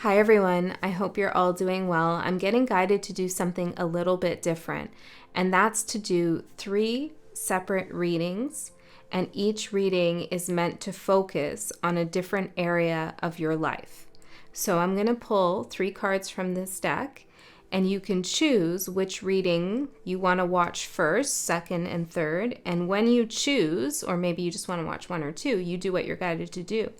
Hi everyone, I hope you're all doing well. I'm getting guided to do something a little bit different, and that's to do 3 separate readings, and each reading is meant to focus on a different area of your life. So I'm going to pull 3 cards from this deck, and you can choose which reading you want to watch first, second, and third. And when you choose, or maybe you just want to watch 1 or 2, you do what you're guided to do.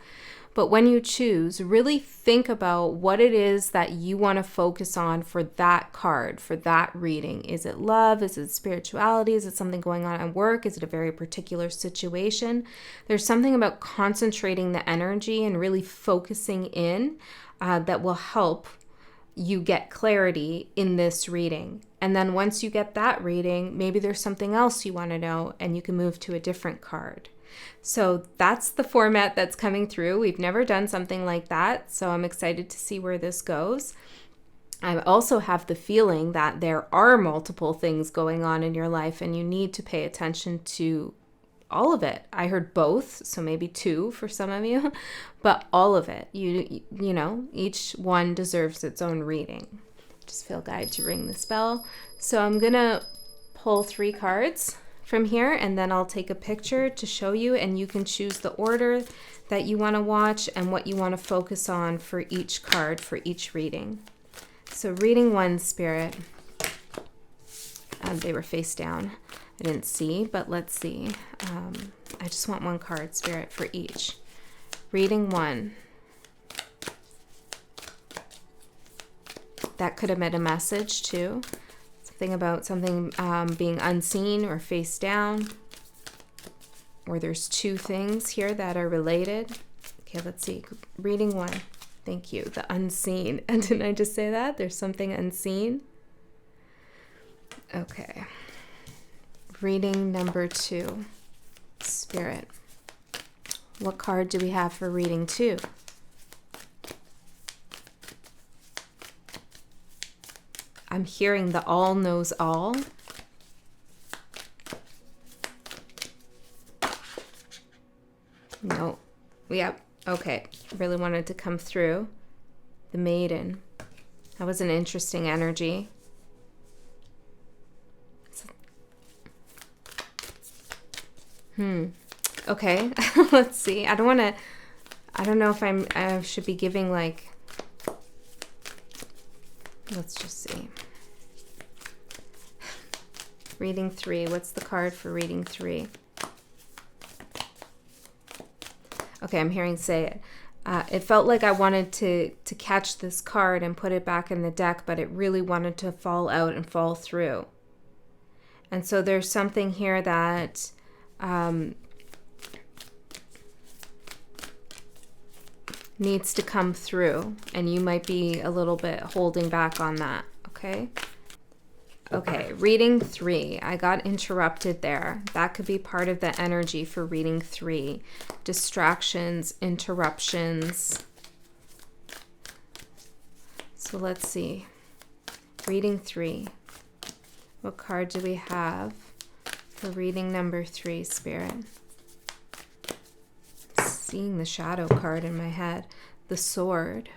But when you choose, really think about what it is that you want to focus on for that card, for that reading. Is it love? Is it spirituality? Is it something going on at work? Is it a very particular situation? There's something about concentrating the energy and really focusing in that will help you get clarity in this reading. And then once you get that reading, maybe there's something else you want to know and you can move to a different card. So that's the format that's coming through. We've never done something like that, so I'm excited to see where this goes. I also have the feeling that there are multiple things going on in your life and you need to pay attention to all of it. I heard both, so maybe 2 for some of you, but all of it. You know, each one deserves its own reading. Just feel guided to ring this bell. So I'm going to pull 3 cards from here, and then I'll take a picture to show you, and you can choose the order that you want to watch and what you want to focus on for each card for each reading. So reading 1, Spirit. They were face down. I didn't see, but let's see. I just want 1 card, Spirit, for each. Reading 1. That could have been a message too. About something being unseen or face down, or there's 2 things here that are related. Okay, let's see. Reading 1. Thank you. The unseen. And didn't I just say that? There's something unseen. Okay. Reading number 2. Spirit. What card do we have for reading 2? I'm hearing the all knows all. No. Yep. Okay. Really wanted to come through. The Maiden. That was an interesting energy. Okay. Let's see. I don't know if I should be giving like, let's just see. Reading 3. What's the card for reading 3? Okay, I'm hearing say it. It felt like I wanted to catch this card and put it back in the deck, but it really wanted to fall out and fall through. And so there's something here that needs to come through, and you might be a little bit holding back on that, okay? Okay, reading 3. I got interrupted there. That could be part of the energy for reading 3. Distractions, interruptions. So let's see. Reading 3. What card do we have for reading number 3, Spirit? Seeing the shadow card in my head. The Sword.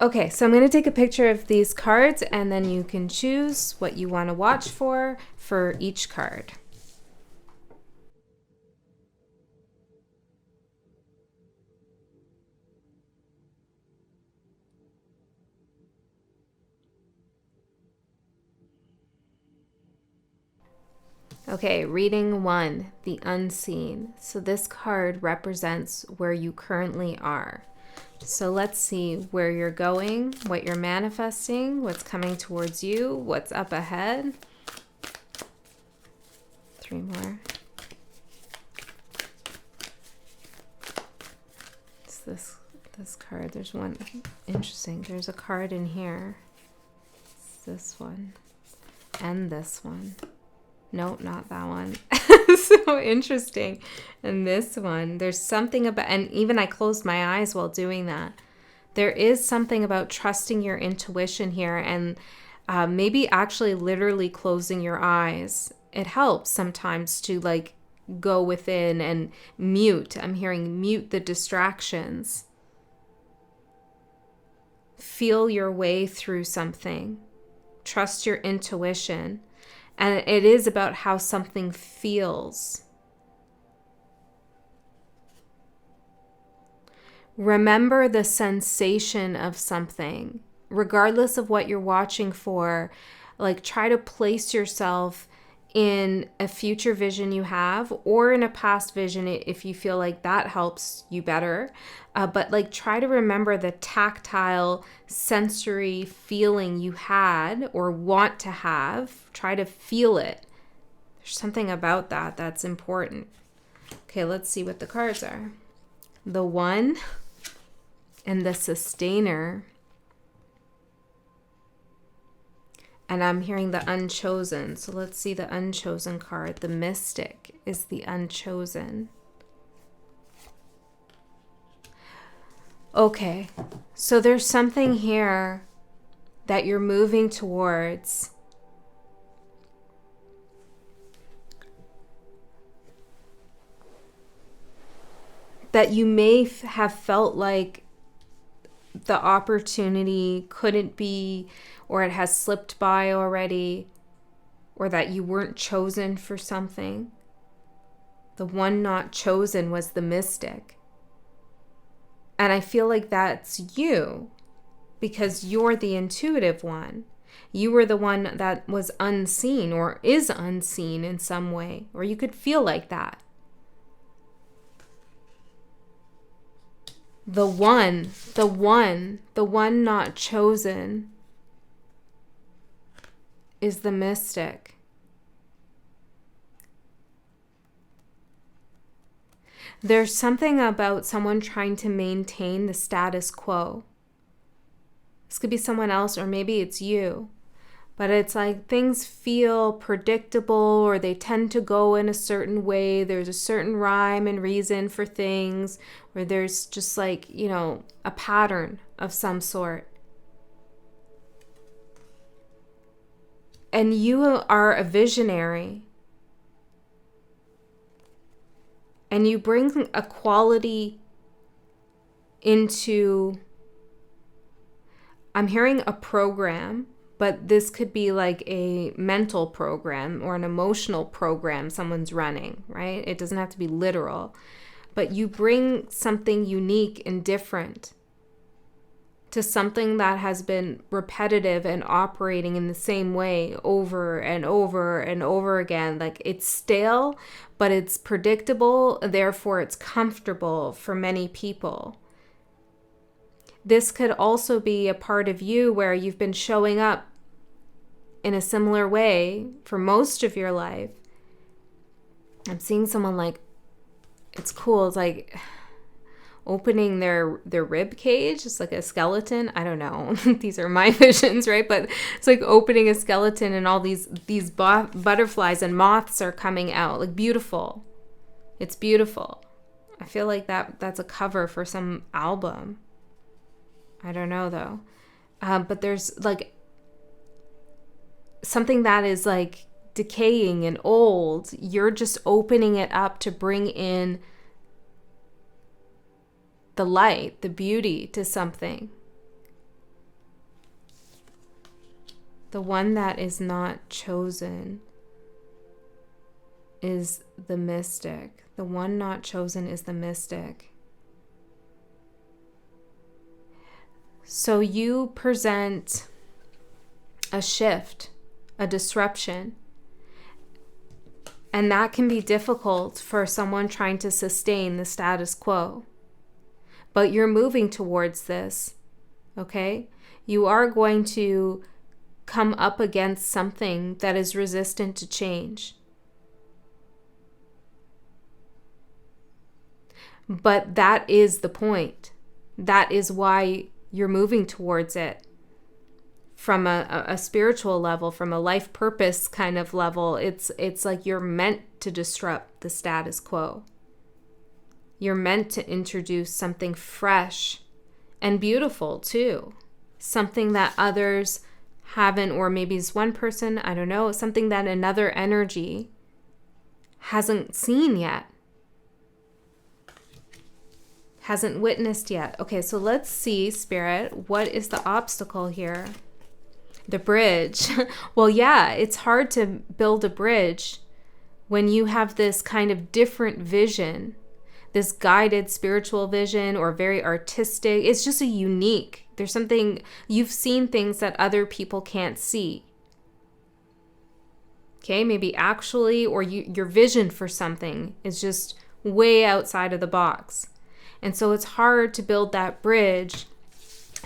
Okay, so I'm going to take a picture of these cards, and then you can choose what you want to watch for each card. Okay, reading 1, the unseen. So this card represents where you currently are. So let's see where you're going, what you're manifesting, what's coming towards you, what's up ahead. 3 more. It's this card. There's one interesting. There's a card in here. It's this one and this one. No, not that one. So interesting. And this one, there's something about, and even I closed my eyes while doing that. There is something about trusting your intuition here, and maybe actually literally closing your eyes. It helps sometimes to go within and mute. I'm hearing mute the distractions. Feel your way through something. Trust your intuition. And it is about how something feels. Remember the sensation of something, regardless of what you're watching for. Like, try to place yourself in a future vision you have, or in a past vision if you feel like that helps you better. But like, try to remember the tactile, sensory feeling you had or want to have. Try to feel it. There's something about that that's important. Okay, let's see what the cards are. The One and the Sustainer. And I'm hearing the Unchosen. So let's see the Unchosen card. The Mystic is the Unchosen. Okay, so there's something here that you're moving towards. That you may have felt like the opportunity couldn't be, or it has slipped by already, or that you weren't chosen for something. The one not chosen was the Mystic. And I feel like that's you, because you're the intuitive one. You were the one that was unseen, or is unseen in some way, or you could feel like that. The one not chosen is the Mystic. There's something about someone trying to maintain the status quo. This could be someone else, or maybe it's you. But it's like things feel predictable, or they tend to go in a certain way. There's a certain rhyme and reason for things, or there's just like, a pattern of some sort. And you are a visionary. And you bring a quality into, I'm hearing a program, but this could be like a mental program or an emotional program someone's running, right? It doesn't have to be literal. But you bring something unique and different to something that has been repetitive and operating in the same way over and over and over again. Like, it's stale, but it's predictable, therefore it's comfortable for many people. This could also be a part of you where you've been showing up in a similar way for most of your life. I'm seeing someone like, it's cool. It's like opening their rib cage. It's like a skeleton. I don't know. These are my visions, right? But it's like opening a skeleton, and all these butterflies and moths are coming out. Like, beautiful. It's beautiful. I feel like that's a cover for some album. I don't know though. But there's like something that is like decaying and old. You're just opening it up to bring in the light, the beauty to something. The one that is not chosen is the Mystic. The one not chosen is the Mystic. So you present a shift, a disruption. And that can be difficult for someone trying to sustain the status quo. But you're moving towards this, okay? You are going to come up against something that is resistant to change. But that is the point. That is why you're moving towards it. From a spiritual level, from a life purpose kind of level, it's like you're meant to disrupt the status quo. You're meant to introduce something fresh and beautiful too. Something that others haven't, or maybe it's one person, I don't know, something that another energy hasn't seen yet, hasn't witnessed yet. Okay, so let's see, Spirit, what is the obstacle here? The bridge. Well, yeah, it's hard to build a bridge when you have this kind of different vision, this guided spiritual vision or very artistic. It's just a unique. There's something, you've seen things that other people can't see. Okay, maybe actually, or your vision for something is just way outside of the box. And so it's hard to build that bridge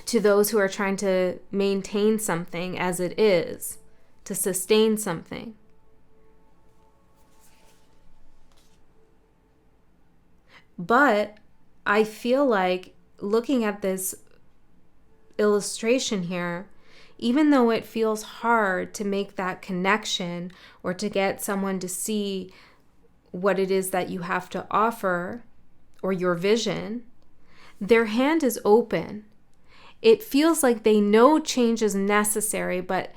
to those who are trying to maintain something as it is, to sustain something. But I feel like looking at this illustration here, even though it feels hard to make that connection or to get someone to see what it is that you have to offer or your vision, their hand is open. It feels like they know change is necessary, but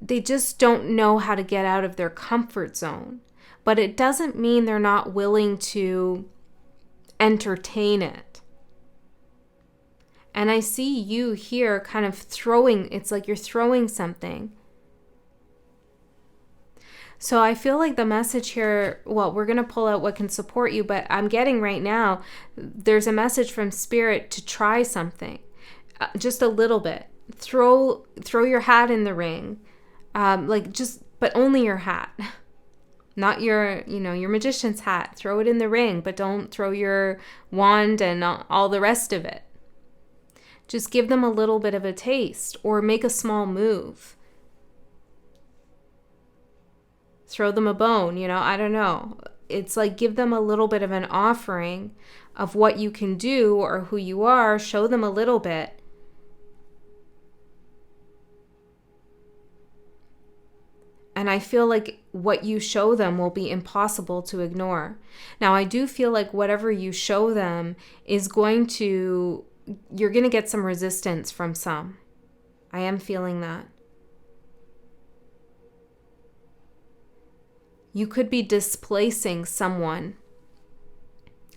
they just don't know how to get out of their comfort zone. But it doesn't mean they're not willing to entertain it. And I see you here kind of throwing, it's like you're throwing something. So I feel like the message here, well, we're going to pull out what can support you, but I'm getting right now, there's a message from Spirit to try something, just a little bit. Throw your hat in the ring, but only your hat, not your magician's hat. Throw it in the ring, but don't throw your wand and all the rest of it. Just give them a little bit of a taste or make a small move. Throw them a bone, I don't know. It's like give them a little bit of an offering of what you can do or who you are. Show them a little bit. And I feel like what you show them will be impossible to ignore. Now, I do feel like whatever you show them is you're going to get some resistance from some. I am feeling that. You could be displacing someone,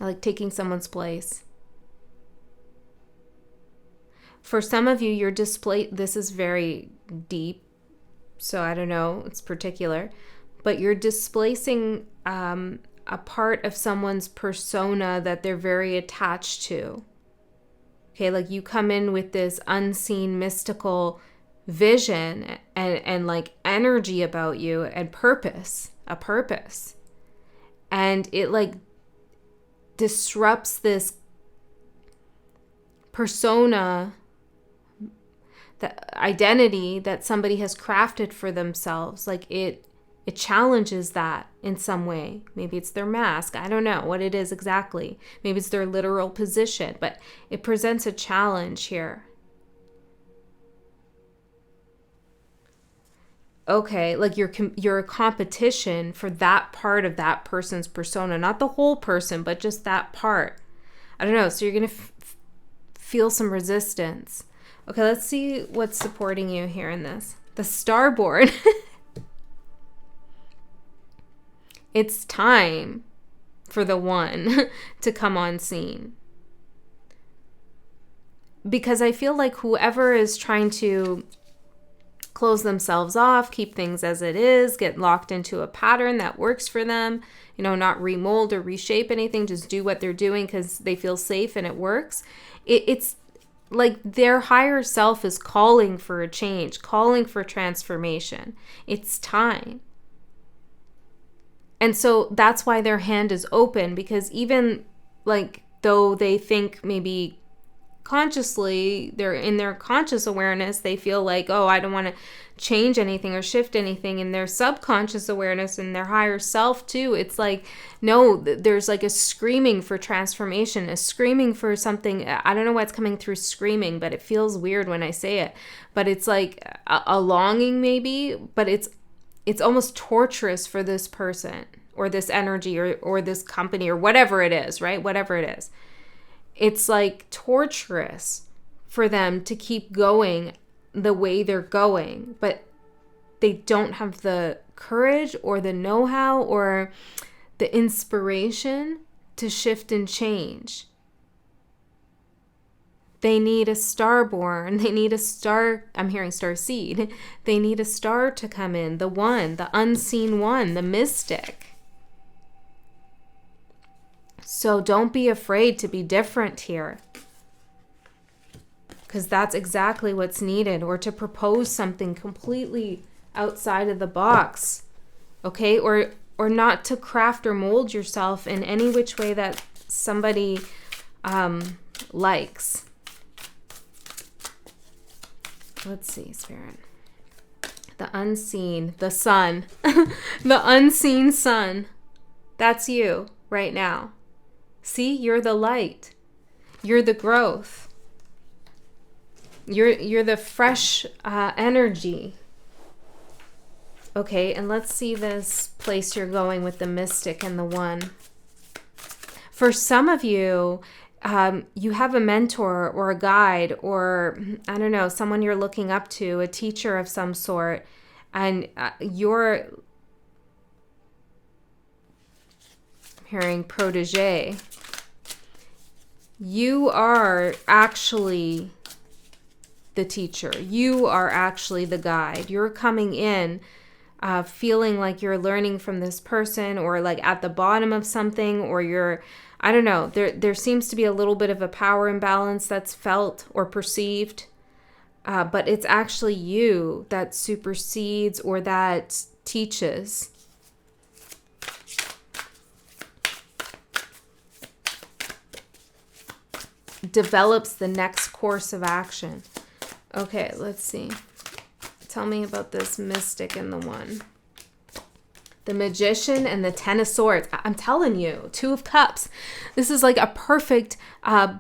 like taking someone's place. For some of you, you're displaced. This is very deep, so I don't know, it's particular, but you're displacing a part of someone's persona that they're very attached to. Okay, like you come in with this unseen, mystical vision and like energy about you and a purpose. And it like disrupts this persona, the identity that somebody has crafted for themselves. Like it challenges that in some way. Maybe it's their mask. I don't know what it is exactly. Maybe it's their literal position, but it presents a challenge here. Okay, like you're a competition for that part of that person's persona, not the whole person, but just that part. I don't know. So you're going to feel some resistance. Okay, let's see what's supporting you here in this. The Starboard. It's time for the one to come on scene. Because I feel like whoever is trying to close themselves off, keep things as it is, get locked into a pattern that works for them, not remold or reshape anything, just do what they're doing because they feel safe and it works. It's like their higher self is calling for a change, calling for transformation. It's time. And so that's why their hand is open, because even like though they think maybe consciously, they're in their conscious awareness, they feel like, oh, I don't want to change anything or shift anything. In their subconscious awareness and their higher self too, it's like, no, there's like a screaming for transformation, a screaming for something. I don't know what's coming through screaming, but it feels weird when I say it. But it's like a longing maybe, but it's almost torturous for this person or this energy or this company or whatever it is, right? Whatever it is. It's like torturous for them to keep going the way they're going, but they don't have the courage or the know-how or the inspiration to shift and change. They need a star born. They need a star. I'm hearing star seed. They need a star to come in. The one, the unseen one, the mystic. So don't be afraid to be different here. Because that's exactly what's needed. Or to propose something completely outside of the box. Okay? Or not to craft or mold yourself in any which way that somebody likes. Let's see, Spirit. The unseen, the sun, the unseen sun. That's you right now. See, you're the light. You're the growth. You're the fresh energy. Okay, and let's see this place you're going with the mystic and the one. For some of you, you have a mentor or a guide or, I don't know, someone you're looking up to, a teacher of some sort, and you're hearing protege. You are actually the teacher. You are actually the guide. You're coming in feeling like you're learning from this person or like at the bottom of something, or you're, I don't know, there seems to be a little bit of a power imbalance that's felt or perceived, but it's actually you that supersedes or that teaches. Develops the next course of action. Okay, let's see. Tell me about this mystic and the one. The Magician and the Ten of Swords. I'm telling you, Two of Cups. This is like a perfect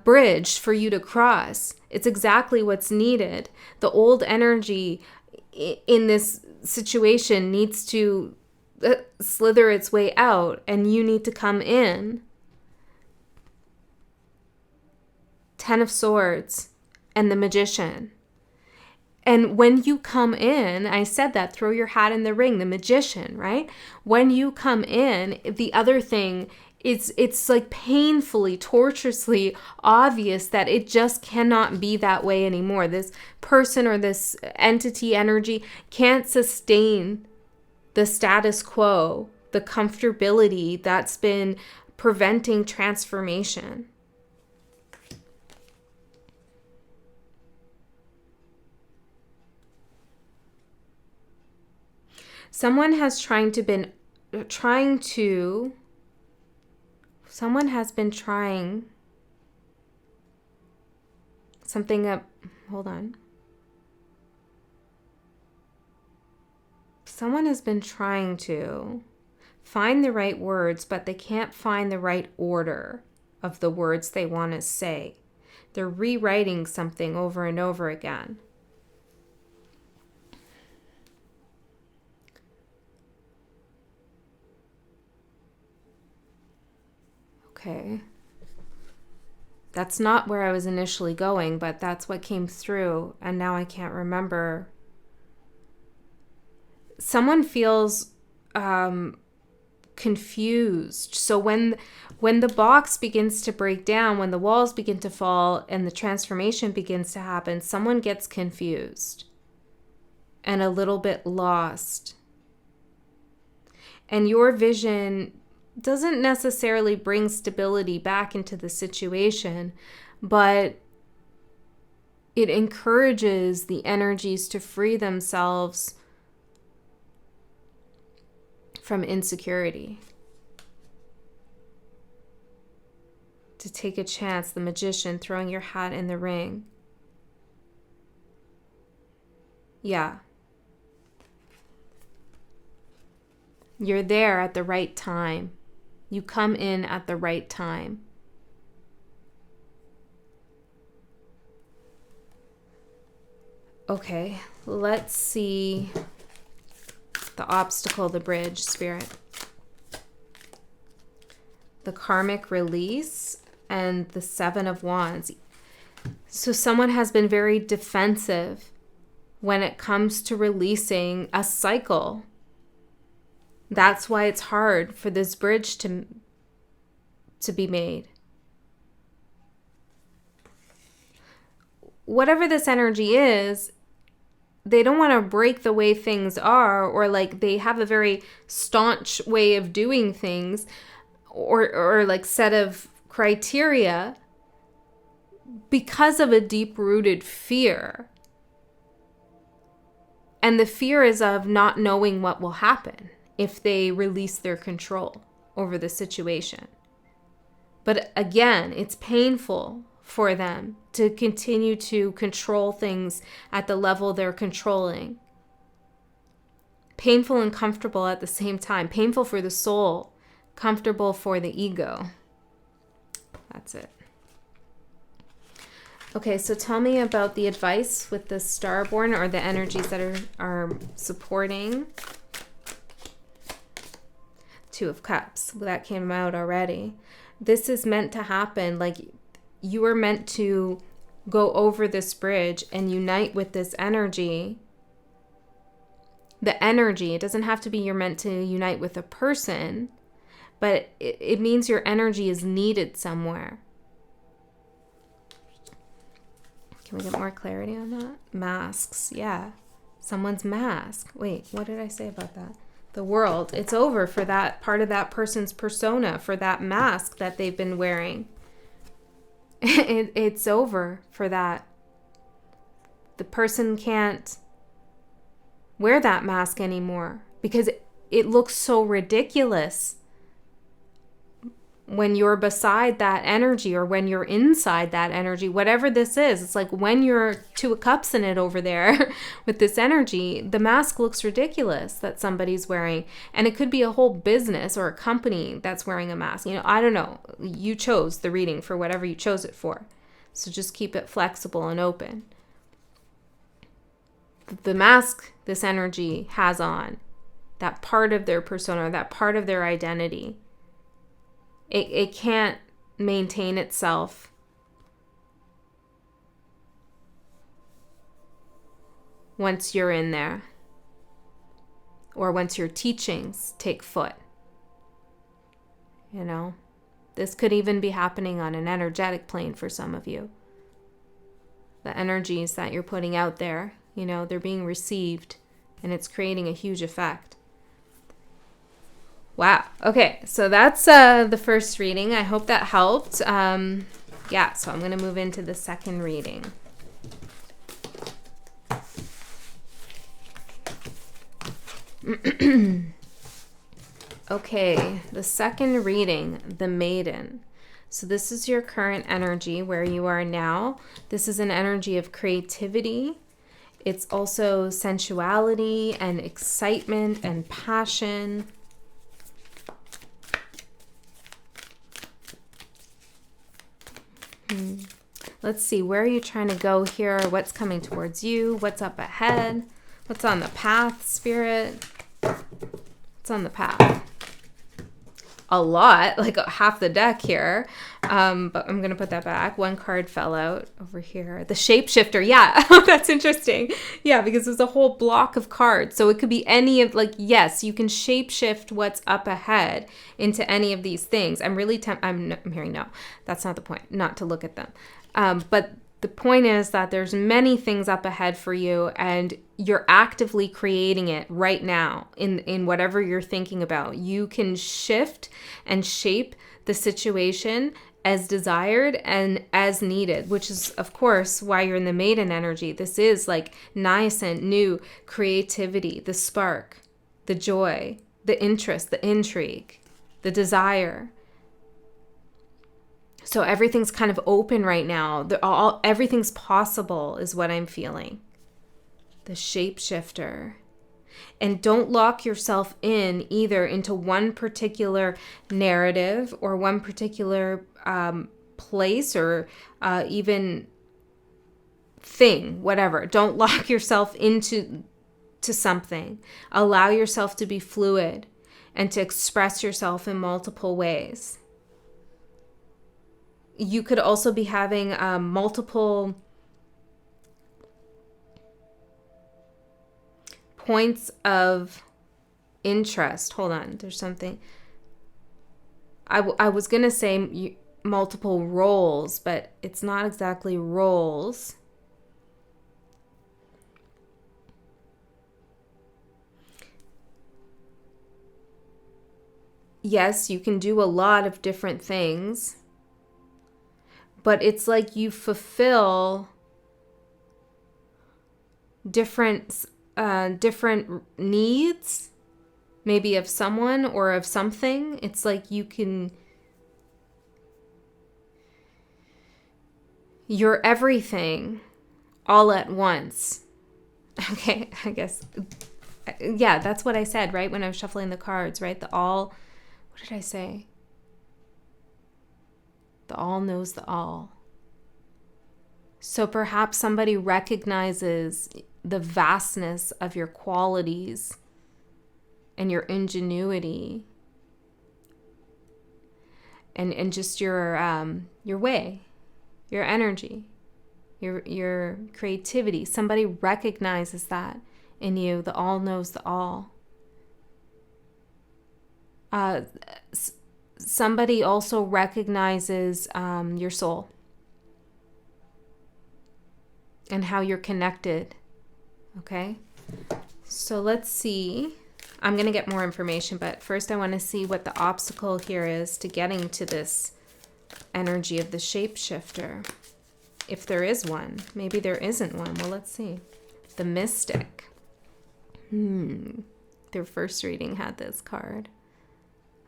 bridge for you to cross. It's exactly what's needed. The old energy in this situation needs to slither its way out, and you need to come in. Ten of Swords and the Magician. And when you come in, I said that, throw your hat in the ring, the Magician, right? When you come in, the other thing is, it's like painfully, torturously obvious that it just cannot be that way anymore. This person or this entity energy can't sustain the status quo, the comfortability that's been preventing transformation. Someone has been trying something up. Hold on. Someone has been trying to find the right words, but they can't find the right order of the words they want to say. They're rewriting something over and over again. Okay. That's not where I was initially going, but that's what came through, and now I can't remember. Someone feels confused. So when the box begins to break down, when the walls begin to fall and the transformation begins to happen, someone gets confused and a little bit lost. And your vision doesn't necessarily bring stability back into the situation, but it encourages the energies to free themselves from insecurity. To take a chance, the Magician, throwing your hat in the ring. Yeah. You're there at the right time. You come in at the right time. Okay, let's see the obstacle, the bridge, Spirit. The karmic release and the Seven of Wands. So someone has been very defensive when it comes to releasing a cycle. That's why it's hard for this bridge to be made. Whatever this energy is, they don't want to break the way things are, or like they have a very staunch way of doing things, or like set of criteria because of a deep-rooted fear. And the fear is of not knowing what will happen if they release their control over the situation. But again, it's painful for them to continue to control things at the level they're controlling. Painful and comfortable at the same time. Painful for the soul, comfortable for the ego. That's it. Okay, so tell me about the advice with the Starborn, or the energies that are supporting. Two of Cups. Well, that came out already. This is meant to happen. Like, you are meant to go over this bridge and unite with this energy. The energy, it doesn't have to be you're meant to unite with a person, but it means your energy is needed somewhere. Can we get more clarity on that? Masks, yeah. Someone's mask. Wait, what did I say about that? The world. It's over for that part of that person's persona, for that mask that they've been wearing. It's over for that. The person can't wear that mask anymore because it looks so ridiculous when you're beside that energy, or when you're inside that energy, whatever this is. It's like when you're Two of Cups in it over there with this energy, the mask looks ridiculous that somebody's wearing. And it could be a whole business or a company that's wearing a mask. You know, I don't know. You chose the reading for whatever you chose it for. So just keep it flexible and open. The mask this energy has on, that part of their persona, that part of their identity, it can't maintain itself once you're in there, or once your teachings take foot. You know, this could even be happening on an energetic plane for some of you. The energies that you're putting out there, you know, they're being received, and it's creating a huge effect. Wow. Okay, so that's the first reading. I hope that helped. Yeah, so I'm going to move into the second reading. Okay, the second reading, the Maiden. So this is your current energy where you are now. This is an energy of creativity. It's also sensuality and excitement and passion. Let's see, where are you trying to go here? What's coming towards you? What's up ahead? What's on the path, Spirit? What's on the path? A lot, like half the deck here. But I'm going to put that back. One card fell out over here. The shapeshifter. Yeah, that's interesting. Yeah, because there's a whole block of cards. So it could be any of, like, yes, you can shapeshift what's up ahead into any of these things. I'm really I'm hearing no. That's not the point. Not to look at them. But the point is that there's many things up ahead for you, and you're actively creating it right now in whatever you're thinking about. You can shift and shape the situation as desired and as needed, which is, of course, why you're in the Maiden energy. This is like nascent, new creativity, the spark, the joy, the interest, the intrigue, the desire. So everything's kind of open right now. Everything's possible is what I'm feeling. The shapeshifter. And don't lock yourself in either into one particular narrative or one particular place or even thing, whatever. Don't lock yourself into something. Allow yourself to be fluid and to express yourself in multiple ways. You could also be having multiple points of interest. Hold on. There's something. I was going to say multiple roles, but it's not exactly roles. Yes, you can do a lot of different things, but it's like you fulfill different needs, maybe of someone or of something. It's like you're everything all at once. Okay, I guess. Yeah, that's what I said, right? When I was shuffling the cards, right? What did I say? The all knows the all. So perhaps somebody recognizes the vastness of your qualities and your ingenuity and just your way, your energy, your creativity. Somebody recognizes that in you. The all knows the all. Somebody also recognizes your soul and how you're connected. Okay? So let's see. I'm going to get more information, but first I want to see what the obstacle here is to getting to this energy of the shapeshifter. If there is one. Maybe there isn't one. Well, let's see. The mystic. Their first reading had this card.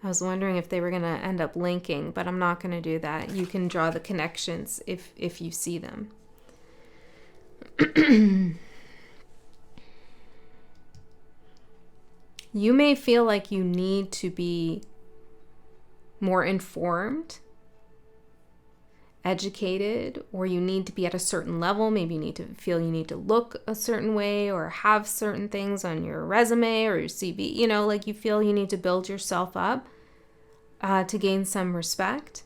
I was wondering if they were going to end up linking, but I'm not going to do that. You can draw the connections if you see them. You may feel like you need to be more informed, educated, or you need to be at a certain level. Maybe you need to look a certain way or have certain things on your resume or your CV. Like you feel you need to build yourself up to gain some respect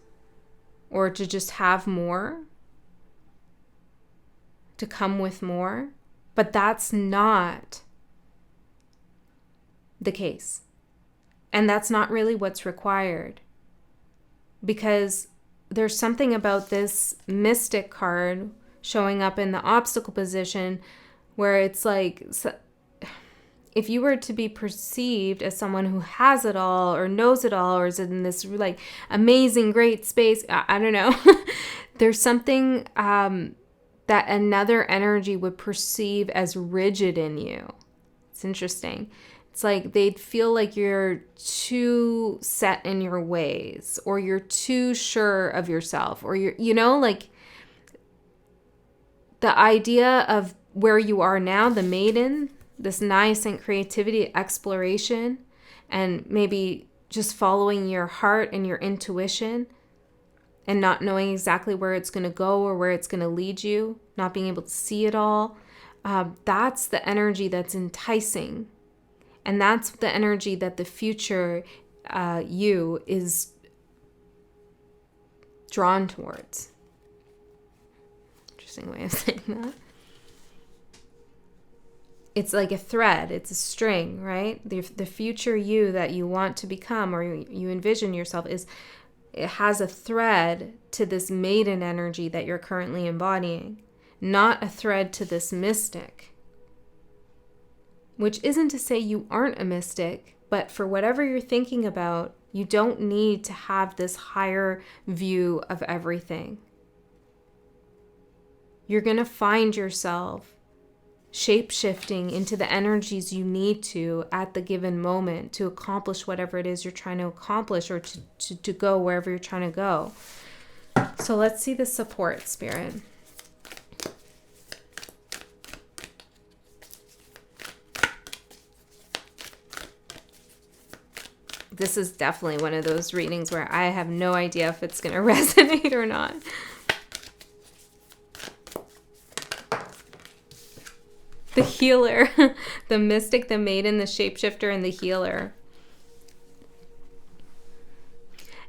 or to just have more, to come with more. But that's not the case. And that's not really what's required, because there's something about this mystic card showing up in the obstacle position where it's like, if you were to be perceived as someone who has it all or knows it all or is in this like amazing, great space, I don't know, there's something that another energy would perceive as rigid in you. It's interesting. It's like they'd feel like you're too set in your ways, or you're too sure of yourself, or like the idea of where you are now, the maiden, this nascent creativity, exploration, and maybe just following your heart and your intuition and not knowing exactly where it's going to go or where it's going to lead you, not being able to see it all. That's the energy that's enticing. And that's the energy that the future you is drawn towards. Interesting way of saying that. It's like a thread. It's a string, right? The future you that you want to become or you envision yourself it has a thread to this maiden energy that you're currently embodying, not a thread to this mystic. Which isn't to say you aren't a mystic, but for whatever you're thinking about, you don't need to have this higher view of everything. You're going to find yourself shape-shifting into the energies you need to at the given moment to accomplish whatever it is you're trying to accomplish or to go wherever you're trying to go. So let's see the support, Spirit. This is definitely one of those readings where I have no idea if it's going to resonate or not. The healer, the mystic, the maiden, the shapeshifter, and the healer.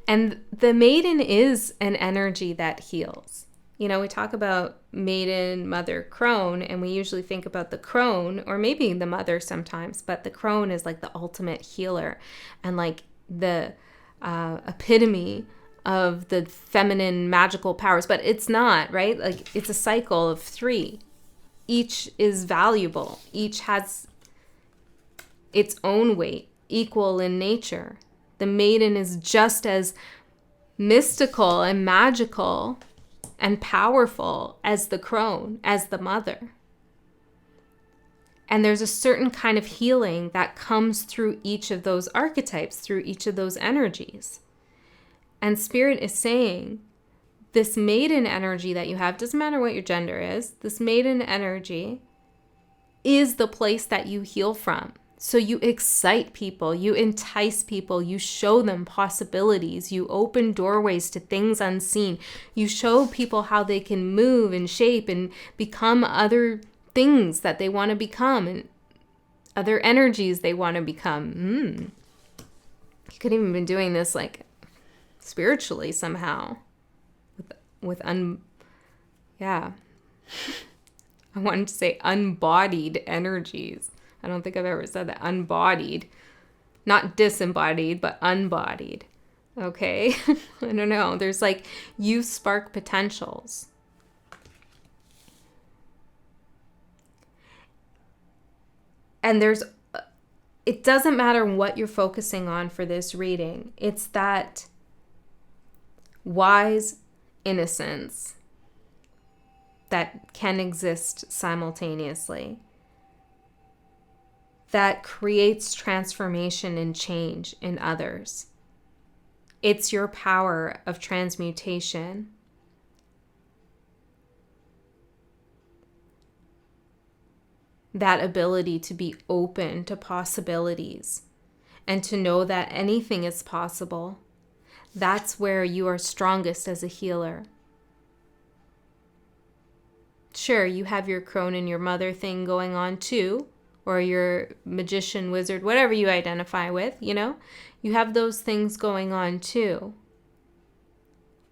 And the maiden is an energy that heals. You know, we talk about maiden, mother, crone, and we usually think about the crone, or maybe the mother sometimes, but the crone is like the ultimate healer and like the epitome of the feminine magical powers. But it's not, right? Like, it's a cycle of 3. Each is valuable. Each has its own weight, equal in nature. The maiden is just as mystical and magical and powerful as the crone, as the mother. And there's a certain kind of healing that comes through each of those archetypes, through each of those energies. And Spirit is saying, this maiden energy that you have, doesn't matter what your gender is, this maiden energy is the place that you heal from. So you excite people, you entice people, you show them possibilities, you open doorways to things unseen. You show people how they can move and shape and become other things that they want to become and other energies they want to become. You could even been doing this like spiritually somehow I wanted to say unbodied energies. I don't think I've ever said that. Unbodied. Not disembodied, but unbodied. Okay? I don't know. There's like, you spark potentials. And it doesn't matter what you're focusing on for this reading. It's that wise innocence that can exist simultaneously, that creates transformation and change in others. It's your power of transmutation. That ability to be open to possibilities and to know that anything is possible. That's where you are strongest as a healer. Sure, you have your crone and your mother thing going on too, or your magician, wizard, whatever you identify with, you know? You have those things going on too.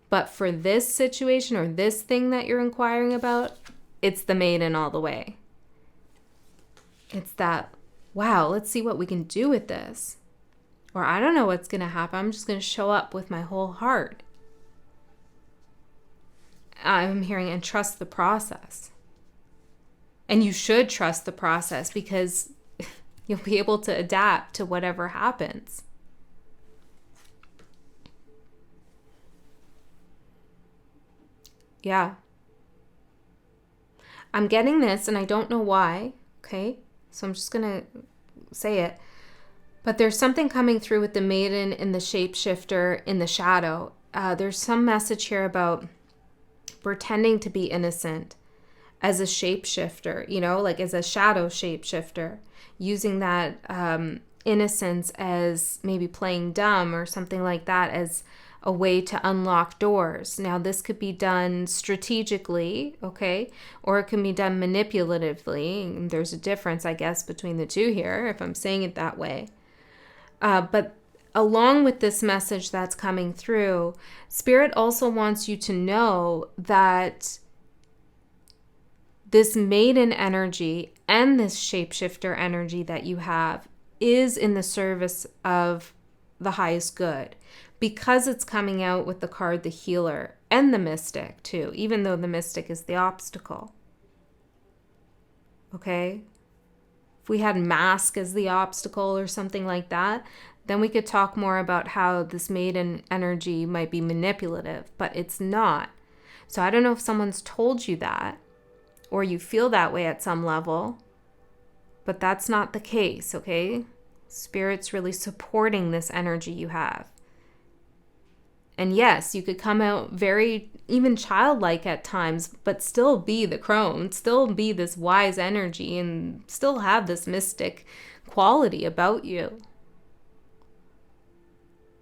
But for this situation or this thing that you're inquiring about, it's the maiden all the way. It's that, wow, let's see what we can do with this. Or I don't know what's going to happen. I'm just going to show up with my whole heart. I'm hearing, and trust the process. And you should trust the process because you'll be able to adapt to whatever happens. Yeah. I'm getting this and I don't know why. Okay. So I'm just going to say it. But there's something coming through with the maiden and the shapeshifter in the shadow. There's some message here about pretending to be innocent as a shapeshifter, you know, like as a shadow shapeshifter, using that innocence as maybe playing dumb or something like that as a way to unlock doors. Now, this could be done strategically, okay, or it can be done manipulatively. There's a difference, I guess, between the two here, if I'm saying it that way. But along with this message that's coming through, Spirit also wants you to know that this maiden energy and this shapeshifter energy that you have is in the service of the highest good, because it's coming out with the card the healer and the mystic too, even though the mystic is the obstacle. Okay? If we had mask as the obstacle or something like that, then we could talk more about how this maiden energy might be manipulative, but it's not. So I don't know if someone's told you that or you feel that way at some level, but that's not the case, okay? Spirit's really supporting this energy you have. And yes, you could come out very even childlike at times, but still be the crone, still be this wise energy, and still have this mystic quality about you.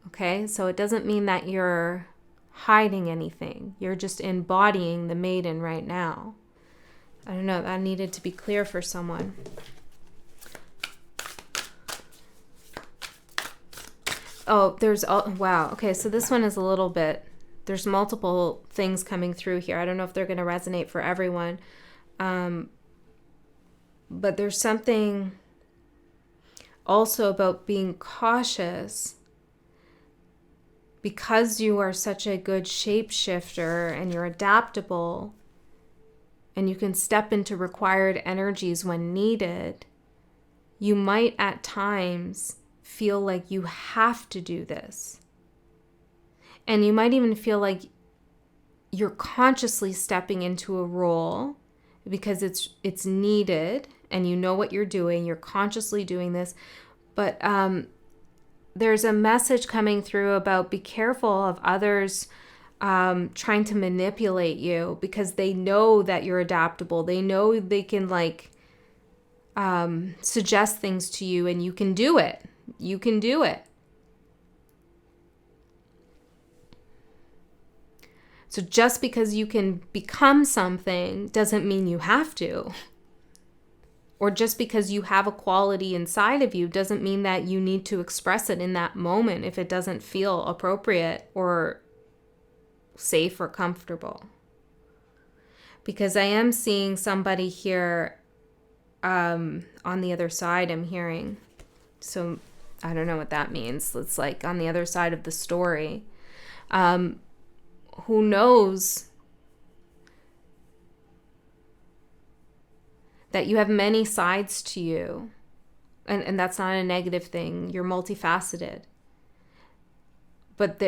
Okay, so it doesn't mean that you're hiding anything. You're just embodying the maiden right now. I don't know, that needed to be clear for someone. Oh, wow. Okay, so this one is a little bit there's multiple things coming through here. I don't know if they're going to resonate for everyone. But there's something also about being cautious because you are such a good shapeshifter and you're adaptable and you can step into required energies when needed. You might at times feel like you have to do this. And you might even feel like you're consciously stepping into a role because it's needed and you know what you're doing. You're consciously doing this. But there's a message coming through about be careful of others trying to manipulate you because they know that you're adaptable. They know they can suggest things to you and you can do it. You can do it. So just because you can become something doesn't mean you have to. Or just because you have a quality inside of you doesn't mean that you need to express it in that moment if it doesn't feel appropriate or safe or comfortable. Because I am seeing somebody here on the other side, I'm hearing. So I don't know what that means. It's like on the other side of the story. Who knows that you have many sides to you. And that's not a negative thing. You're multifaceted. But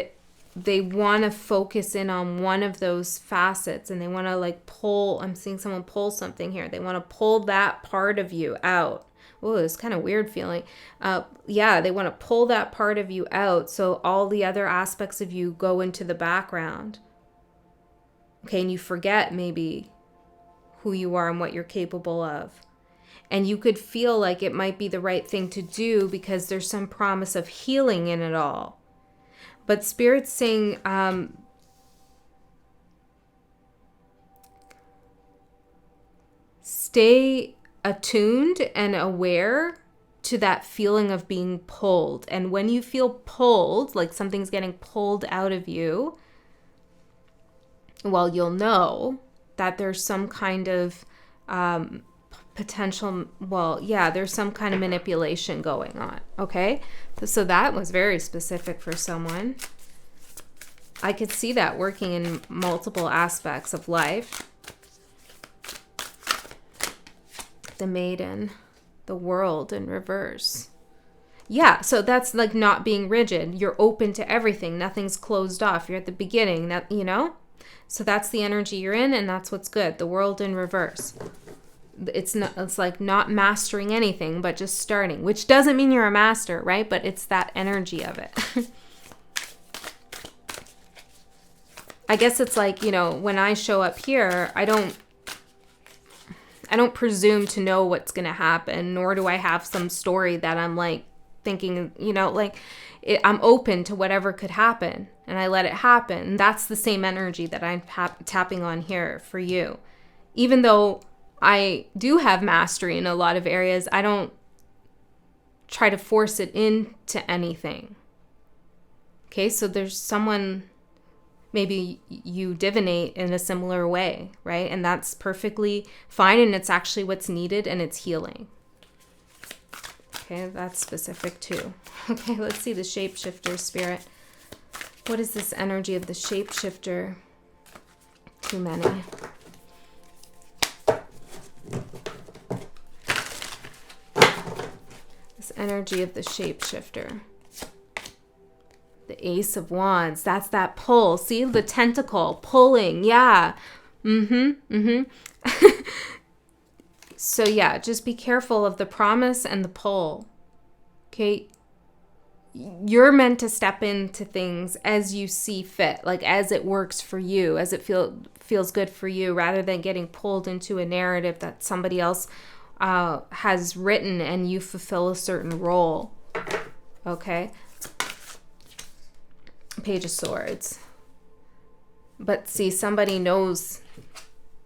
they want to focus in on one of those facets and they want to pull, I'm seeing someone pull something here. They want to pull that part of you out. Oh, it's kind of weird feeling. They want to pull that part of you out so all the other aspects of you go into the background. Okay, and you forget maybe who you are and what you're capable of. And you could feel like it might be the right thing to do because there's some promise of healing in it all. But Spirit's saying, stay attuned and aware to that feeling of being pulled. And when you feel pulled, like something's getting pulled out of you, well, you'll know that there's some kind of potential, there's some kind of manipulation going on, okay? So that was very specific for someone. I could see that working in multiple aspects of life. The Maiden, the world in reverse. Yeah, so that's like not being rigid. You're open to everything. Nothing's closed off. You're at the beginning, that, you know? So that's the energy you're in, and that's what's good. The world in reverse. It's like not mastering anything, but just starting, which doesn't mean you're a master, right? But it's that energy of it. I guess it's like, when I show up here, I don't presume to know what's going to happen, nor do I have some story that I'm like thinking, I'm open to whatever could happen and I let it happen. And that's the same energy that I'm tapping on here for you. Even though I do have mastery in a lot of areas, I don't try to force it into anything. Okay, so there's someone, maybe you divinate in a similar way, right? And that's perfectly fine, and it's actually what's needed, and it's healing. Okay, that's specific too. Okay, let's see the shapeshifter spirit. What is this energy of the shapeshifter? Too many. This energy of the shapeshifter. The Ace of Wands. That's that pull. See the tentacle pulling. Yeah. So yeah, just be careful of the promise and the pull. Okay. You're meant to step into things as you see fit, like as it works for you, as it feels good for you, rather than getting pulled into a narrative that somebody else has written and you fulfill a certain role. Okay. Page of Swords. But see, somebody knows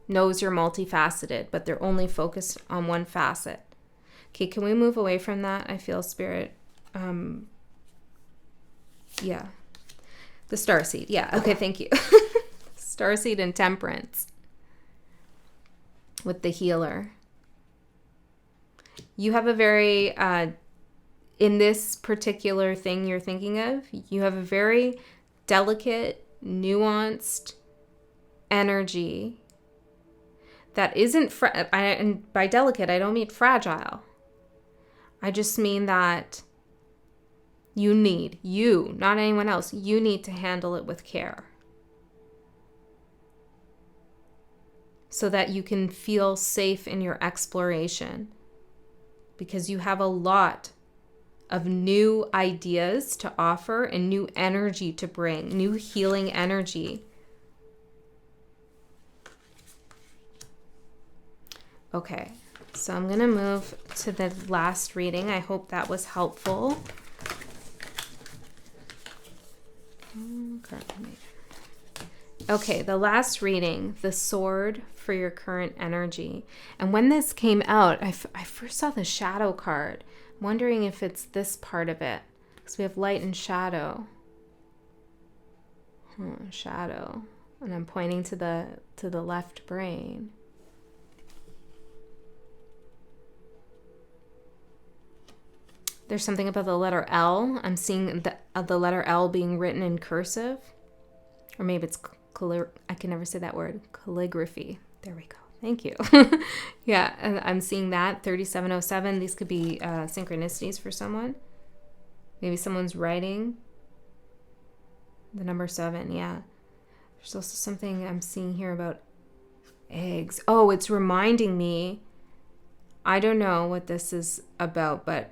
you're multifaceted, but they're only focused on one facet. Okay, can we move away from that? I feel Spirit. The The starseed. Yeah. Okay. Thank you. Starseed and temperance with the healer. You have a very, in this particular thing you're thinking of, you have a very delicate, nuanced energy that isn't, and by delicate, I don't mean fragile. I just mean that you, not anyone else, you need to handle it with care so that you can feel safe in your exploration, because you have a lot of new ideas to offer and new energy to bring, new healing energy. Okay, so I'm going to move to the last reading. I hope that was helpful. Okay, the last reading, the sword for your current energy. And when this came out, I first saw the shadow card. I'm wondering if it's this part of it, because we have light and shadow. Shadow. And I'm pointing to the left brain. There's something about the letter L. I'm seeing the letter L being written in cursive. Or maybe it's I can never say that word. Calligraphy. There we go. Thank you. Yeah, and I'm seeing that. 3707. These could be synchronicities for someone. Maybe someone's writing the number 7. Yeah. There's also something I'm seeing here about eggs. Oh, it's reminding me. I don't know what this is about, but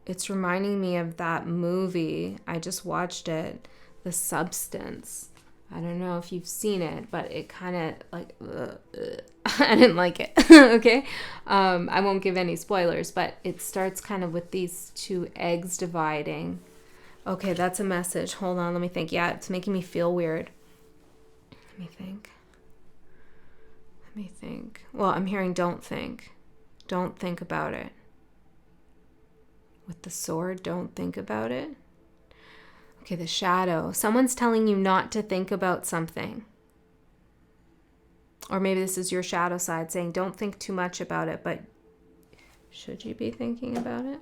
it's reminding me of that movie. I just watched it, The Substance. I don't know if you've seen it, but it kind of like, I didn't like it. Okay. I won't give any spoilers, but it starts kind of with these two eggs dividing. Okay. That's a message. Hold on. Let me think. Yeah. It's making me feel weird. Let me think. Well, I'm hearing don't think about it. With the sword, don't think about it. Okay, the shadow. Someone's telling you not to think about something. Or maybe this is your shadow side saying, don't think too much about it, but should you be thinking about it?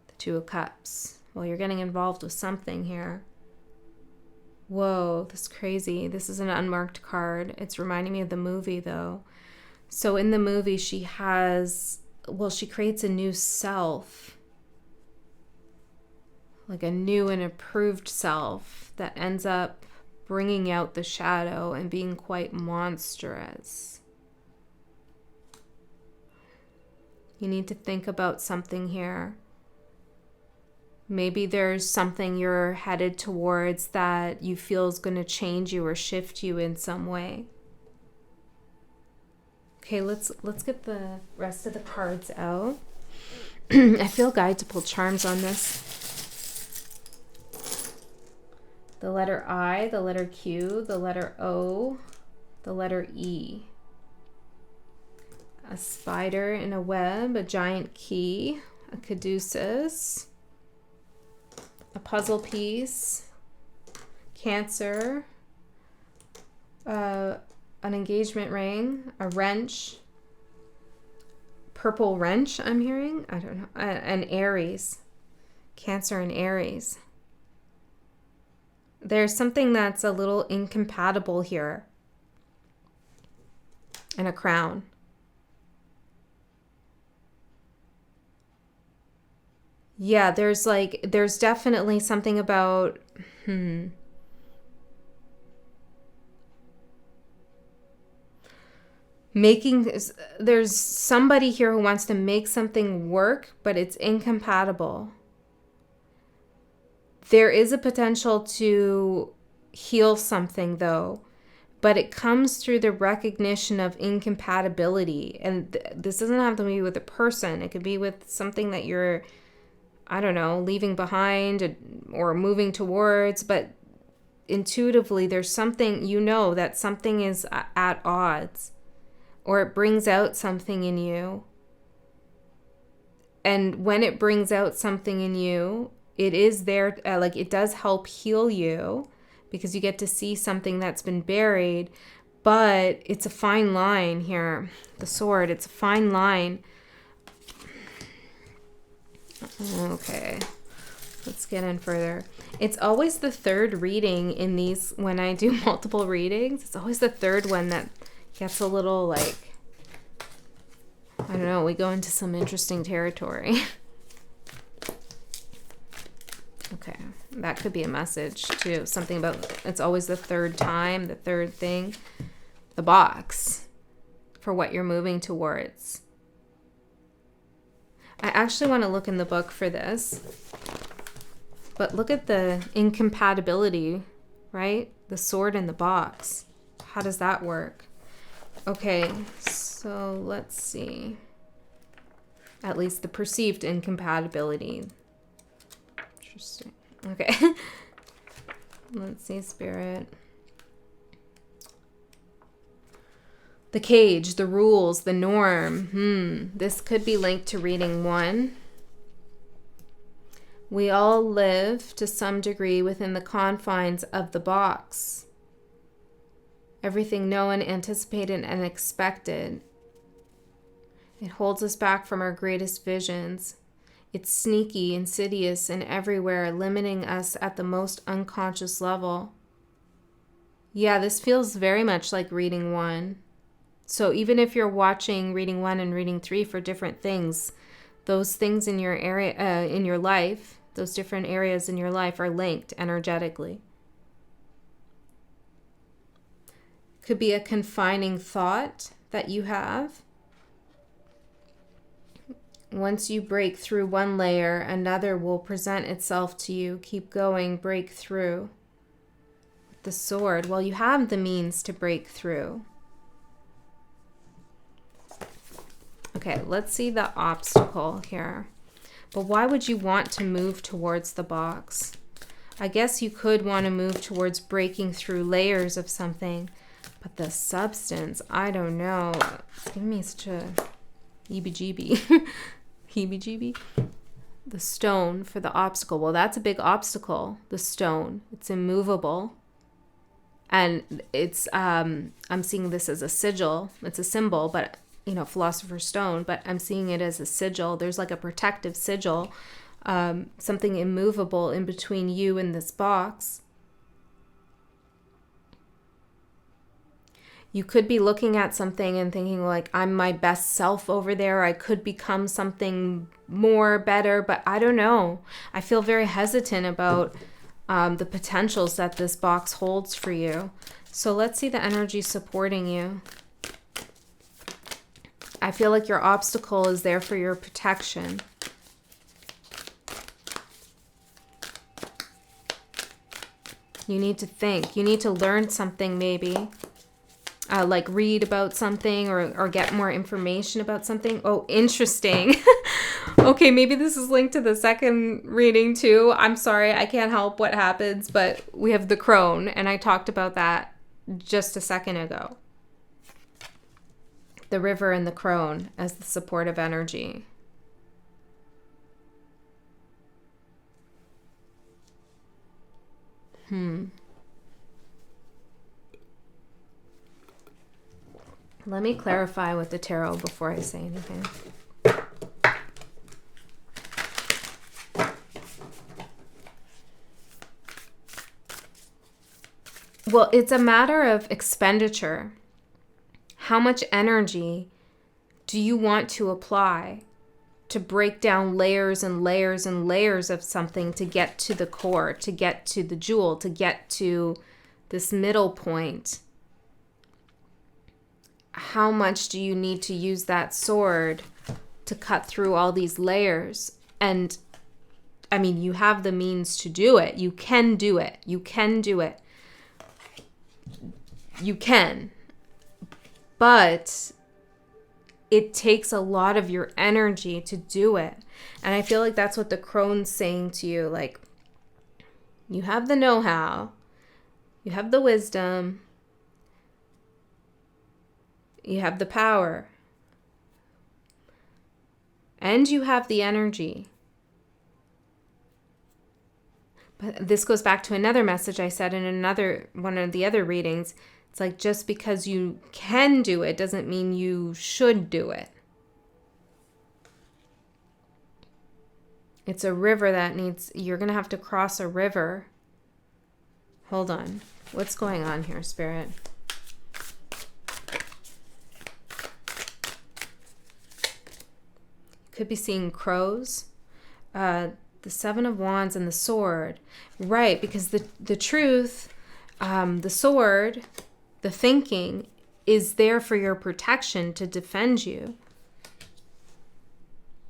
The Two of Cups. Well, you're getting involved with something here. Whoa, this is crazy. This is an unmarked card. It's reminding me of the movie, though. So in the movie, she creates a new self. Like a new and approved self that ends up bringing out the shadow and being quite monstrous. You need to think about something here. Maybe there's something you're headed towards that you feel is going to change you or shift you in some way. Okay, let's get the rest of the cards out. I feel guided to pull charms on this. The letter I, the letter Q, the letter O, the letter E. A spider in a web, a giant key, a caduceus, a puzzle piece, Cancer, an engagement ring, a wrench, purple wrench I'm hearing, I don't know, an Aries, Cancer and Aries. There's something that's a little incompatible here. And a crown. Yeah, there's definitely something about, there's somebody here who wants to make something work, but it's incompatible. There is a potential to heal something, though, but it comes through the recognition of incompatibility. And this doesn't have to be with a person. It could be with something that you're, I don't know, leaving behind or moving towards. But intuitively, there's something, that something is at odds, or it brings out something in you. And when it brings out something in you, it is there, it does help heal you, because you get to see something that's been buried, but it's a fine line here. The sword, it's a fine line. Okay, let's get in further. It's always the third reading in these, when I do multiple readings, it's always the third one that gets a little like, I don't know, we go into some interesting territory. Okay, that could be a message too. Something about, it's always the third time, the third thing. The box for what you're moving towards. I actually want to look in the book for this. But look at the incompatibility, right? The sword and the box. How does that work? Okay, so let's see. At least the perceived incompatibility. Interesting. Okay. Let's see, Spirit. The cage, the rules, the norm. This could be linked to reading 1. We all live to some degree within the confines of the box. Everything no one anticipated and expected. It holds us back from our greatest visions. It's sneaky, insidious, and everywhere, limiting us at the most unconscious level. Yeah, this feels very much like reading 1. So even if you're watching reading 1 and reading 3 for different things, those things in your area, in your life, those different areas in your life are linked energetically. Could be a confining thought that you have. Once you break through one layer, another will present itself to you. Keep going, break through. With the sword, well, you have the means to break through. Okay, let's see the obstacle here. But why would you want to move towards the box? I guess you could want to move towards breaking through layers of something. But the substance, I don't know. It's giving me such a heebie-jeebie. Heebie-jeebie. The stone for the obstacle. Well, that's a big obstacle, the stone. It's immovable. And it's, I'm seeing this as a sigil. It's a symbol, but Philosopher's Stone, but I'm seeing it as a sigil. There's like a protective sigil, something immovable in between you and this box. You could be looking at something and thinking like, I'm my best self over there. I could become something more, better, but I don't know. I feel very hesitant about the potentials that this box holds for you. So let's see the energy supporting you. I feel like your obstacle is there for your protection. You need to think. You need to learn something maybe. Like read about something or get more information about something. Oh, interesting. Okay, maybe this is linked to the second reading too. I'm sorry, I can't help what happens, but we have the crone, and I talked about that just a second ago. The river and the crone as the supportive energy. Let me clarify with the tarot before I say anything. Well, it's a matter of expenditure. How much energy do you want to apply to break down layers and layers and layers of something to get to the core, to get to the jewel, to get to this middle point? How much do you need to use that sword to cut through all these layers? And I mean, you have the means to do it. You can do it. You can do it. You can. But it takes a lot of your energy to do it. And I feel like that's what the crone's saying to you. Like, you have the know-how. You have the wisdom. You have the power. And you have the energy. But this goes back to another message I said in one of the other readings. It's like, just because you can do it doesn't mean you should do it. It's a river you're going to have to cross a river. Hold on. What's going on here, Spirit? Could be seeing crows. The Seven of Wands and the sword. Right, because the truth, the sword, the thinking is there for your protection, to defend you.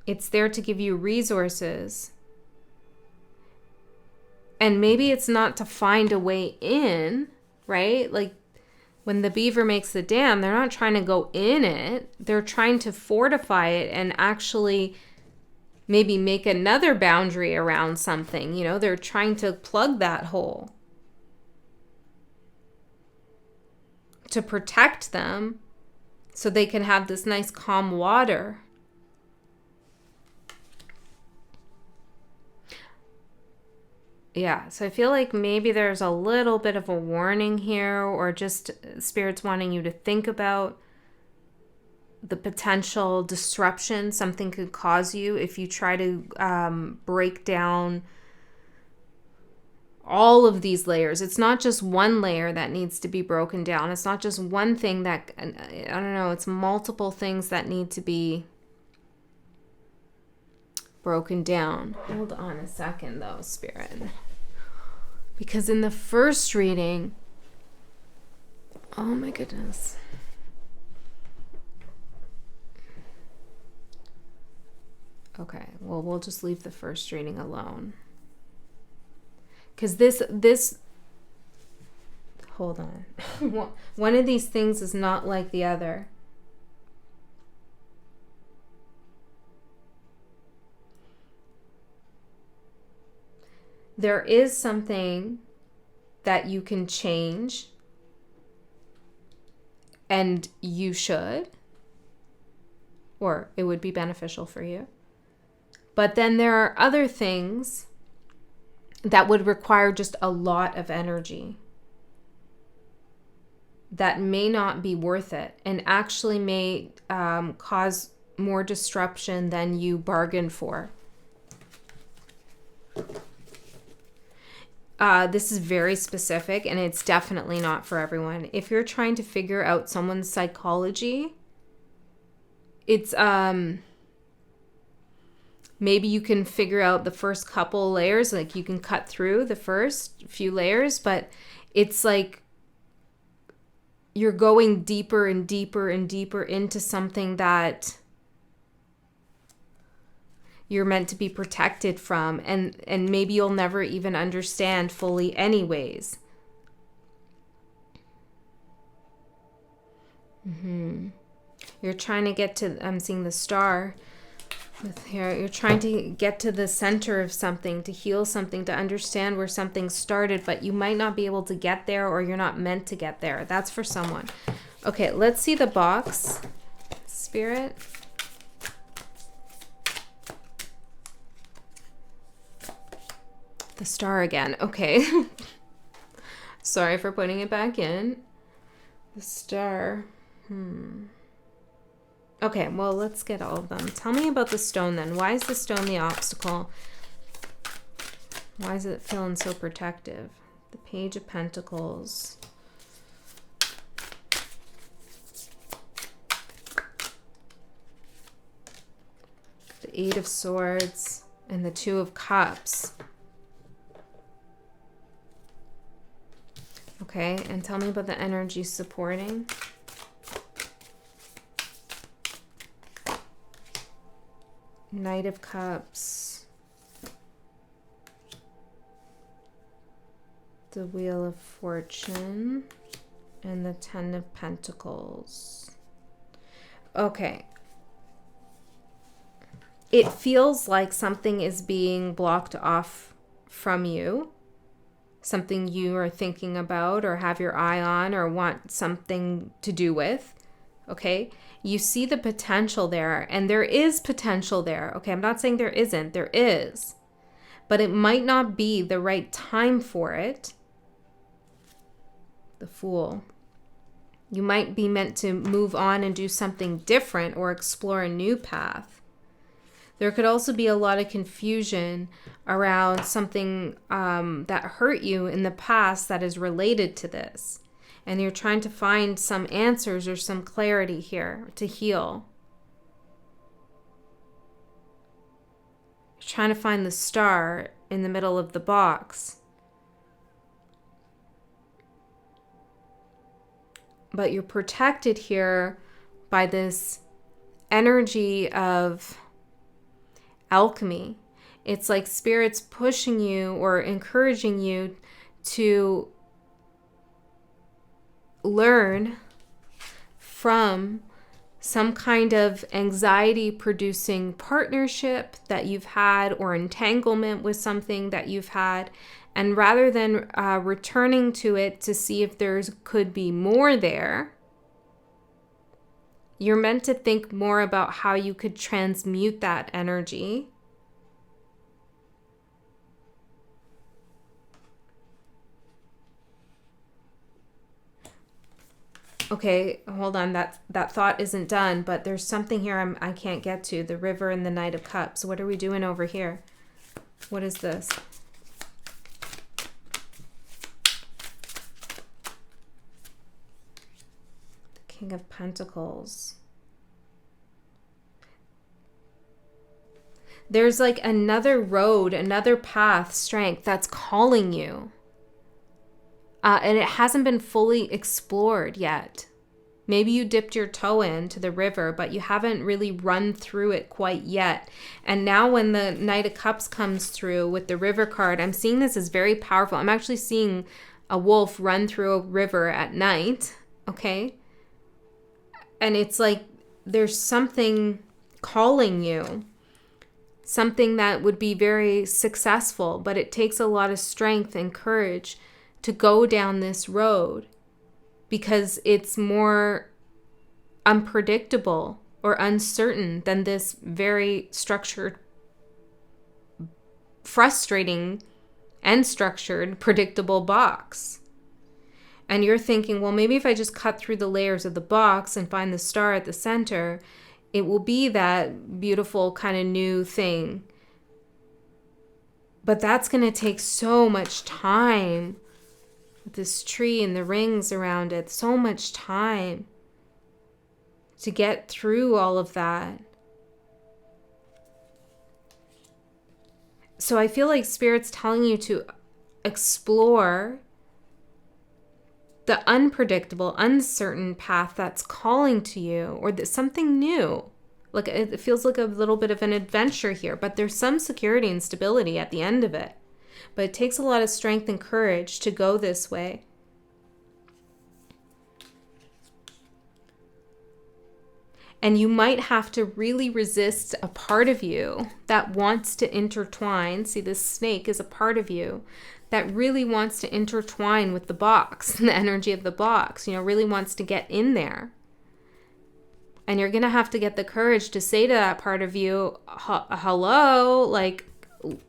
It's there to give you resources. And maybe it's not to find a way in, right? Like when the beaver makes the dam, they're not trying to go in it. They're trying to fortify it and actually maybe make another boundary around something. You know, they're trying to plug that hole to protect them so they can have this nice calm water. Yeah, so I feel like maybe there's a little bit of a warning here, or just Spirit's wanting you to think about the potential disruption something could cause you if you try to break down all of these layers. It's not just one layer that needs to be broken down. It's not just one thing that, I don't know, it's multiple things that need to be broken down. Hold on a second though, Spirit. Because in the first reading, oh my goodness. Okay, well, we'll just leave the first reading alone. Because this, hold on. One of these things is not like the other. There is something that you can change, and you should, or it would be beneficial for you. But then there are other things that would require just a lot of energy that may not be worth it, and actually may cause more disruption than you bargained for. This is very specific, and it's definitely not for everyone. If you're trying to figure out someone's psychology, it's maybe you can figure out the first couple layers, like you can cut through the first few layers, but it's like you're going deeper and deeper and deeper into something that you're meant to be protected from, and maybe you'll never even understand fully anyways. You're trying to get to, I'm seeing the star with here, you're trying to get to the center of something, to heal something, to understand where something started, but you might not be able to get there, or you're not meant to get there. That's for someone. Okay, let's see the box, Spirit. The star again. Okay. Sorry for putting it back in. The star. Okay, well, let's get all of them. Tell me about the stone then. Why is the stone the obstacle? Why is it feeling so protective? The Page of Pentacles. The Eight of Swords and the Two of Cups. Okay, and tell me about the energy supporting. Knight of Cups. The Wheel of Fortune. And the Ten of Pentacles. Okay. It feels like something is being blocked off from you. Something you are thinking about or have your eye on or want something to do with, okay? You see the potential there, and there is potential there, okay? I'm not saying there isn't, there is. but it might not be the right time for it. The Fool. You might be meant to move on and do something different or explore a new path. There could also be a lot of confusion around something that hurt you in the past that is related to this. And you're trying to find some answers or some clarity here to heal. You're trying to find the star in the middle of the box. But you're protected here by this energy of alchemy. It's like Spirit's pushing you or encouraging you to learn from some kind of anxiety-producing partnership that you've had or entanglement with something that you've had. And rather than returning to it to see if could be more there, you're meant to think more about how you could transmute that energy. Okay, hold on. That thought isn't done, but there's something here I can't get to. The River and the Knight of Cups. What are we doing over here? What is this? The King of Pentacles. There's like another road, another path, strength that's calling you. And it hasn't been fully explored yet. Maybe you dipped your toe into the river, but you haven't really run through it quite yet. And now when the Knight of Cups comes through with the River card, I'm seeing this as very powerful. I'm actually seeing a wolf run through a river at night, okay? And it's like there's something calling you, something that would be very successful, but it takes a lot of strength and courage to go down this road because it's more unpredictable or uncertain than this very structured, frustrating and structured, predictable box. And you're thinking, well, maybe if I just cut through the layers of the box and find the star at the center, it will be that beautiful kind of new thing. But that's going to take so much time. This tree and the rings around it, so much time to get through all of that. So I feel like Spirit's telling you to explore the unpredictable, uncertain path that's calling to you, or something new. Like it feels like a little bit of an adventure here, but there's some security and stability at the end of it. But it takes a lot of strength and courage to go this way. And you might have to really resist a part of you that wants to intertwine. See, this snake is a part of you that really wants to intertwine with the box, the energy of the box, really wants to get in there. And you're going to have to get the courage to say to that part of you, hello, like,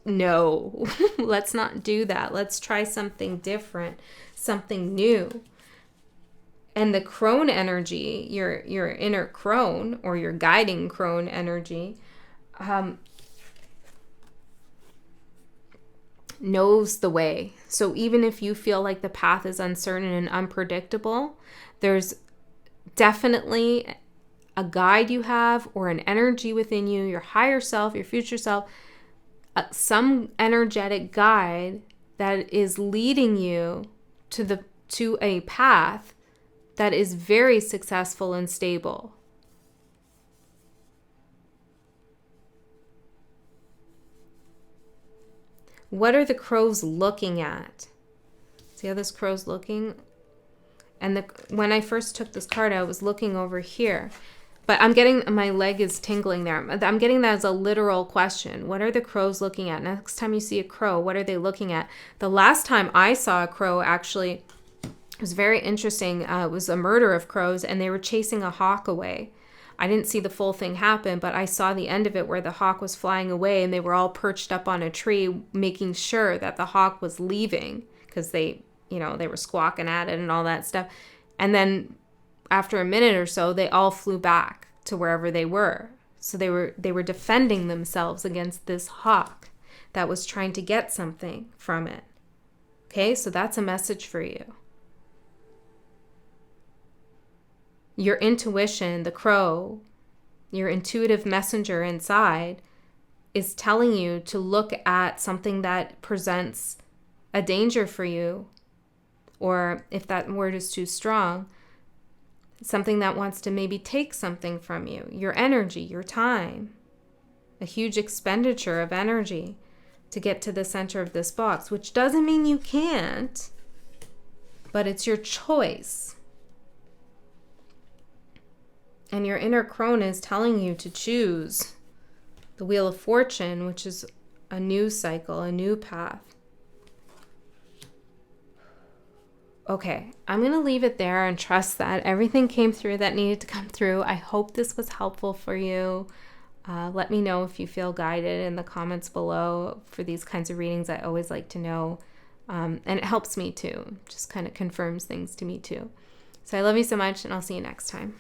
no, let's not do that. Let's try something different, something new. And the crone energy, your inner crone or your guiding crone energy, knows the way. So even if you feel like the path is uncertain and unpredictable, there's definitely a guide you have or an energy within you, your higher self, your future self, some energetic guide that is leading you to a path that is very successful and stable. What are the crows looking at? See how this crow's looking? And when I first took this card, I was looking over here. But I'm getting, my leg is tingling there. I'm getting that as a literal question. What are the crows looking at? Next time you see a crow, what are they looking at? The last time I saw a crow, actually, it was very interesting. It was a murder of crows, and they were chasing a hawk away. I didn't see the full thing happen, but I saw the end of it where the hawk was flying away and they were all perched up on a tree, making sure that the hawk was leaving because they were squawking at it and all that stuff. And then after a minute or so, they all flew back to wherever they were. So they were defending themselves against this hawk that was trying to get something from it. Okay, so that's a message for you. Your intuition, the crow, your intuitive messenger inside, is telling you to look at something that presents a danger for you, or if that word is too strong, something that wants to maybe take something from you, your energy, your time, a huge expenditure of energy to get to the center of this box, which doesn't mean you can't, but it's your choice. And your inner crone is telling you to choose the Wheel of Fortune, which is a new cycle, a new path. Okay, I'm going to leave it there and trust that everything came through that needed to come through. I hope this was helpful for you. Let me know if you feel guided in the comments below for these kinds of readings. I always like to know, and it helps me too. Just kind of confirms things to me too. So I love you so much, and I'll see you next time.